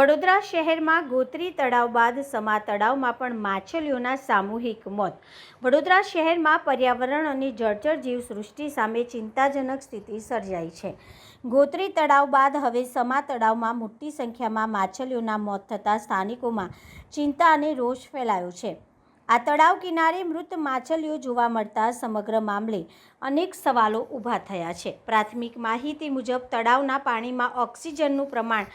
વડોદરા શહેરમાં ગોત્રી તળાવ બાદ સમા તળાવમાં પણ માછલીઓના સામૂહિક મોત. વડોદરા શહેરમાં પર્યાવરણ અને જળચર જીવસૃષ્ટિ સામે ચિંતાજનક સ્થિતિ સર્જાઈ છે. ગોત્રી તળાવ બાદ હવે સમા તળાવમાં મોટી સંખ્યામાં માછલીઓના મોત થતાં સ્થાનિકોમાં ચિંતા અને રોષ ફેલાયો છે. આ તળાવ કિનારે મૃત માછલીઓ જોવા મળતા સમગ્ર મામલે અનેક સવાલો ઊભા થયા છે. પ્રાથમિક માહિતી મુજબ તળાવના પાણીમાં ઓક્સિજનનું પ્રમાણ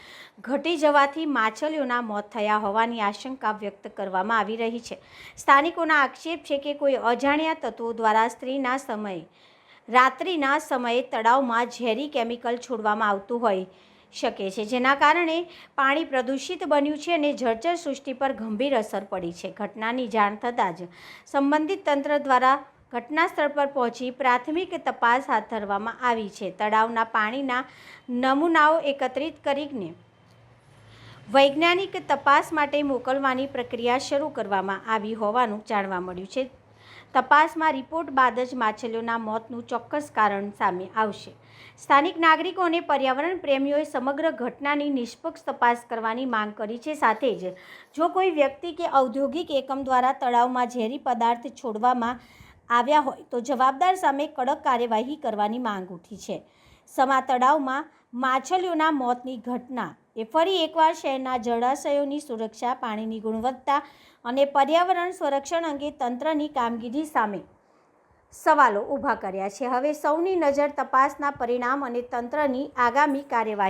ઘટી જવાથી માછલીઓના મોત થયા હોવાની આશંકા વ્યક્ત કરવામાં આવી રહી છે. સ્થાનિકોના આક્ષેપ છે કે કોઈ અજાણ્યા તત્વો દ્વારા રાત્રિના સમયે તળાવમાં ઝેરી કેમિકલ છોડવામાં આવતું હોઈ શકે છે, જેના કારણે પાણી પ્રદૂષિત બન્યું છે અને જળચર સૃષ્ટિ પર ગંભીર અસર પડી છે. ઘટનાની જાણ થતાં જ સંબંધિત તંત્ર દ્વારા ઘટના સ્થળ પર પહોંચી પ્રાથમિક તપાસ હાથ ધરવામાં આવી છે. તળાવના પાણીના નમૂનાઓ એકત્રિત કરીને વૈજ્ઞાનિક તપાસ માટે મોકલવાની પ્રક્રિયા શરૂ કરવામાં આવી હોવાનું જાણવા મળ્યું છે. તપાસમાં રિપોર્ટ બાદ જ માછલીઓના મોતનું ચોક્કસ કારણ સામે આવશે. સ્થાનિક નાગરિકો અને પર્યાવરણ પ્રેમીઓએ સમગ્ર ઘટનાની નિષ્પક્ષ તપાસ કરવાની માંગ કરી છે. સાથે જ જો કોઈ વ્યક્તિ કે ઔદ્યોગિક એકમ દ્વારા તળાવમાં ઝેરી પદાર્થ છોડવામાં આવ્યા હોય તો જવાબદાર સામે કડક કાર્યવાહી કરવાની માંગ ઉઠી છે. સમા તળાવમાં માછલીઓના મોતની ઘટના એ ફરી એકવાર શહેરના જળાશયોની સુરક્ષા, પાણીની ગુણવત્તા અને પર્યાવરણ સંરક્ષણ અંગે તંત્રની કામગીરી સામે સવાલો ઊભા કર્યા છે. હવે સૌની નજર તપાસના પરિણામ અને તંત્રની આગામી કાર્યવાહી